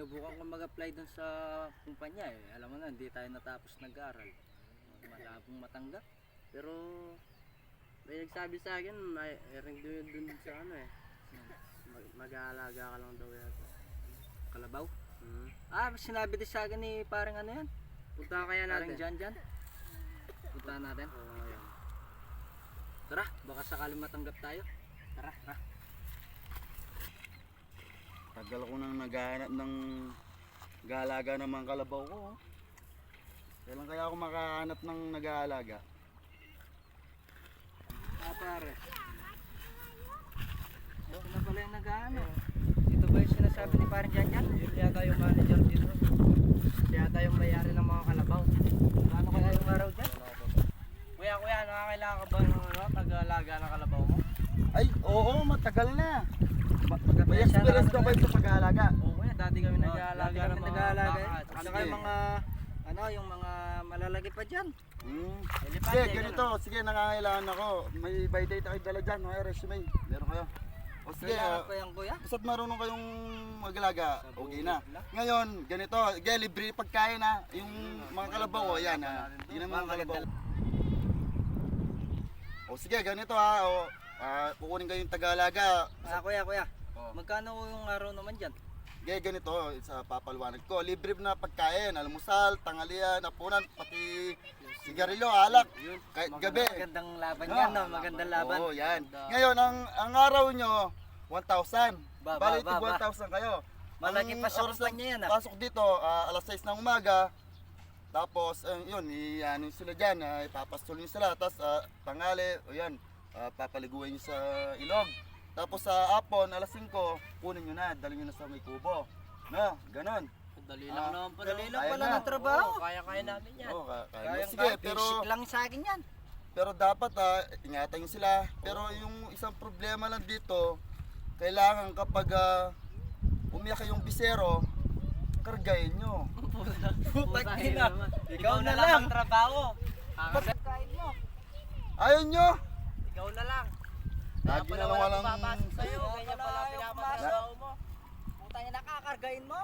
sinubukan ko mag-apply dun sa kumpanya eh. Alam mo na, hindi tayo natapos nag-aaral. Malabong matanggap. Pero May nagsabi sa akin, may ring dun sa ano eh. Mag-aalaga ka lang daw yata. kalabaw. Hmm. Sinabi din sa akin ni parang ano yan. Punta kaya Parang natin. dyan. Puntahan natin. Oo, yan. Tara, baka sakaling matanggap tayo. Tara. Tagal ko nang naghahanap ng galaga ng mga kalabaw ko. Oh. Kailan kaya ako makahanap ng nag-aalaga? Pare. Ito na pala yung nag-ano. Ito ba yung sinasabi ni parang dyan? Yun yata yung manager dito. Siya yata yung may-ari ng mga kalabaw. Ano kaya yung araw dyan? Kuya, nakakailangan ka ba ng pag-aalaga ng kalabaw mo? Ay, oo, matagal na. May Siya experience na- ka ba sa pag-aalaga? Oo kuya, dati kami nag-aalaga Dati kami ng mga nag-aalaga baka. eh. at Ano sige. kayo mga, yung mga malalaki pa dyan? Elepante, Sige, ganito. Sige, nangangailangan ako. May by date ako dala dyan. May resume. Meron kayo. O sige, Kailangan ko yan kuya. basta't marunong kayong mag-alaga, Sa okay na. bukid lang. Ngayon, ganito. Sige, libre pagkain ha. Yung mga kalabaw, o yan ha. Yun ang mga kalabaw. O sige, ganito ha. O, kukunin kayo yung taga-alaga. Kuya. Oh. Magkano yung araw naman dyan? Sige, ganito, sa papaliwanag ko. Libre na pagkain, almusal, tanghalian, hapunan, pati sigarilyo, alak, kahit gabi. Magandang laban yan, no? Magandang laban. Oo, yan. Ngayon, ang araw nyo, 1,000. Ba. Bali, tig 1,000 kayo. Malaki Ang pa sa oras kumpanya ng yan, ah. Pasok dito, alas 6 ng umaga. Tapos, yun, i-ano sila dyan, ipapastol nyo sila. Tapos, tanghali, o yan, papaliguan nyo sa ilog. Tapos sa hapon, alas 5, kunin nyo na, dali nyo na sa may kubo. No, ganon. Dali lang naman pala. Dali lang Kaya pala na. ng trabaho. Oo, kaya namin yan. Oo, Kaya sige, pero basic lang sa akin yan. dapat ingatan nyo sila. Pero yung isang problema lang dito, kailangan kapag umiyak yung bisero, kargayin nyo. Putang ina. Ikaw na lang ang trabaho. Pagkain mo. Ayaw nyo! Ikaw na lang. Lagi na lang walang... Papasok sa'yo, ganyan pala Wala, pinapasok mo. Putang ina, kakargain mo.